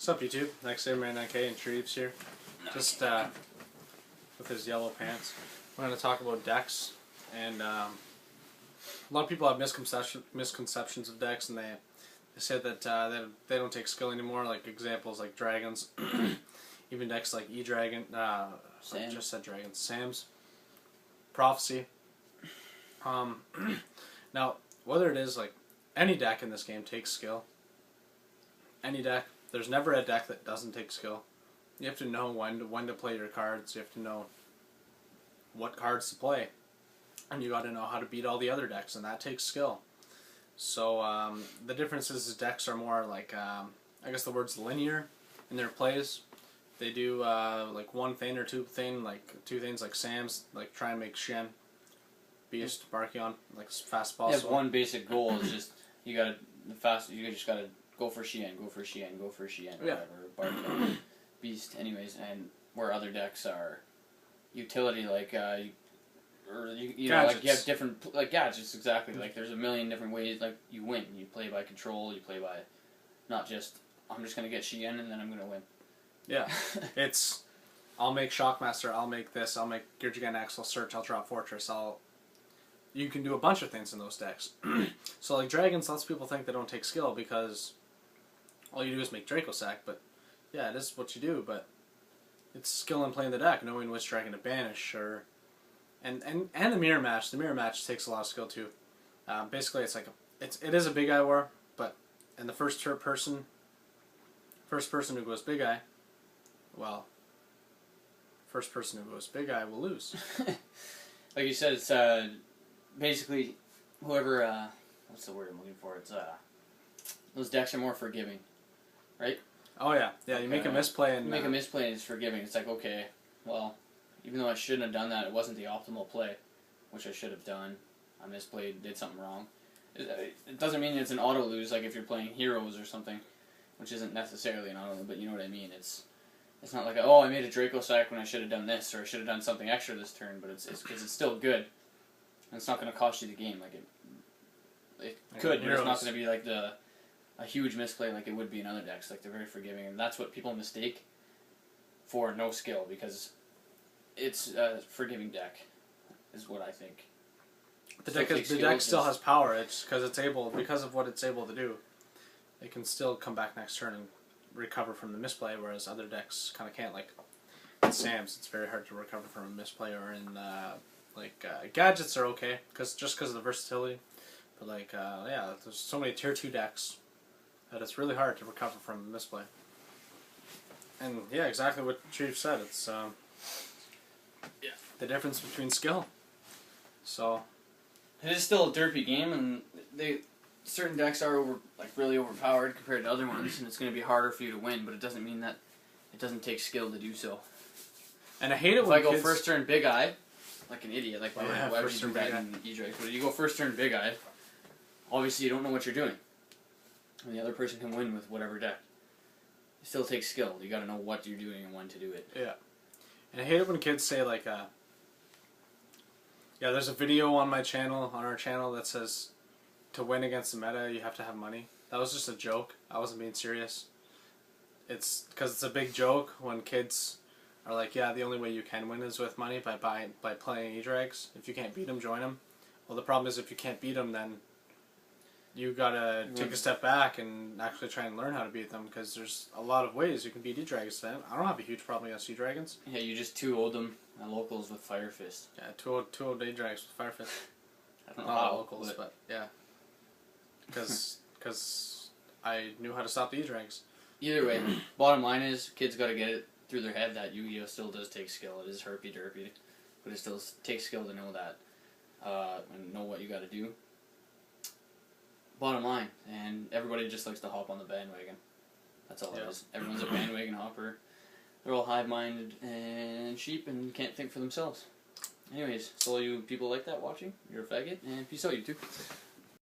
What's up, YouTube? Next Airman 9K and Treves here. Just with his yellow pants. We're going to talk about decks, and a lot of people have misconceptions of decks, and they say that they don't take skill anymore. Like examples like dragons, even decks like E-Dragon. I just said dragons. Sam's Prophecy. Now, whether it is like any deck in this game takes skill. Any deck. There's never a deck that doesn't take skill. You have to know when to play your cards. You have to know what cards to play. And you got to know how to beat all the other decks, and that takes skill. So the difference is decks are more like, I guess the word's linear in their plays. They do like one thing or two things like Sam's, like try and make Shen, Beast, Barkion, like as fast as possible. Yeah, one basic goal is just you just gotta go for Shen, go for Shen, go for Shen, yeah. whatever, Barkion, Beast, anyways. And where other decks are utility, like you know, like you have different like gadgets, exactly. Like there's a million different ways like you win. You play by control. You play by not just I'm just gonna get Shen and then I'm gonna win. Yeah, it's I'll make Shockmaster. I'll make this. I'll make Gear X. I'll search. I'll drop Fortress. You can do a bunch of things in those decks. So like dragons, lots of people think they don't take skill because all you do is make Draco Sack, but yeah, it is what you do, but it's skill in playing the deck, knowing which dragon to banish, or and the mirror match. The mirror match takes a lot of skill too. Basically, it's like it is a big eye war, but in the first person who goes big eye, well, first person who goes big eye will lose. Like you said, it's basically whoever what's the word I'm looking for? It's those decks are more forgiving, right? Oh yeah, yeah. You make a misplay and make a misplay and it's forgiving. It's like, okay, well, even though I shouldn't have done that, it wasn't the optimal play, which I should have done. I misplayed, did something wrong. It doesn't mean it's an auto lose like if you're playing heroes or something, which isn't necessarily an auto, but you know what I mean. It's not like I made a Draco Sack when I should have done this, or I should have done something extra this turn, but it's because it's still good, and it's not going to cost you the game. Like it could, but it's not going to be like a huge misplay like it would be in other decks. Like they're very forgiving, and that's what people mistake for no skill, because it's a forgiving deck, is what I think. The deck still has power. It's because of what it's able to do. It can still come back next turn and recover from the misplay, whereas other decks kind of can't. Like in Sam's, it's very hard to recover from a misplay, or in gadgets are okay because of the versatility. But like yeah, there's so many tier 2 decks that it's really hard to recover from a misplay. And yeah, exactly what Chief said. It's yeah, the difference between skill. So it is still a derpy game, and certain decks are really overpowered compared to other ones, and it's going to be harder for you to win. But it doesn't mean that it doesn't take skill to do so. And I hate it when I go first turn Big Eye, like an idiot. Like why would you do that in E-Drake? But you go first turn Big Eye, obviously you don't know what you're doing, and the other person can win with whatever deck. It still takes skill. You got to know what you're doing and when to do it. Yeah, and I hate it when kids say like, yeah, there's a video on our channel that says to win against the meta you have to have money. That was just a joke. I wasn't being serious. It's because it's a big joke when kids are like, yeah, the only way you can win is with money by playing E-Drags. If you can't beat them, join them. Well, the problem is if you can't beat them, then you gotta take a step back and actually try and learn how to beat them, because there's a lot of ways you can beat E-Dragons. I don't have a huge problem against E-Dragons. Yeah, you just 2-0'd them at locals with Fire Fist. Yeah, 2-0 E-Drags with Fire Fist. I don't know how, locals, but yeah. Because I knew how to stop the E-Drags. Either way, bottom line is, kids got to get it through their head that Yu-Gi-Oh! Still does take skill. It is herpy-derpy, but it still takes skill to know that, and know what you got to do. Bottom line, and everybody just likes to hop on the bandwagon. That's all it is. Everyone's a bandwagon hopper. They're all hive-minded and sheep and can't think for themselves. Anyways, so all you people like that watching, you're a faggot, and peace out, you two.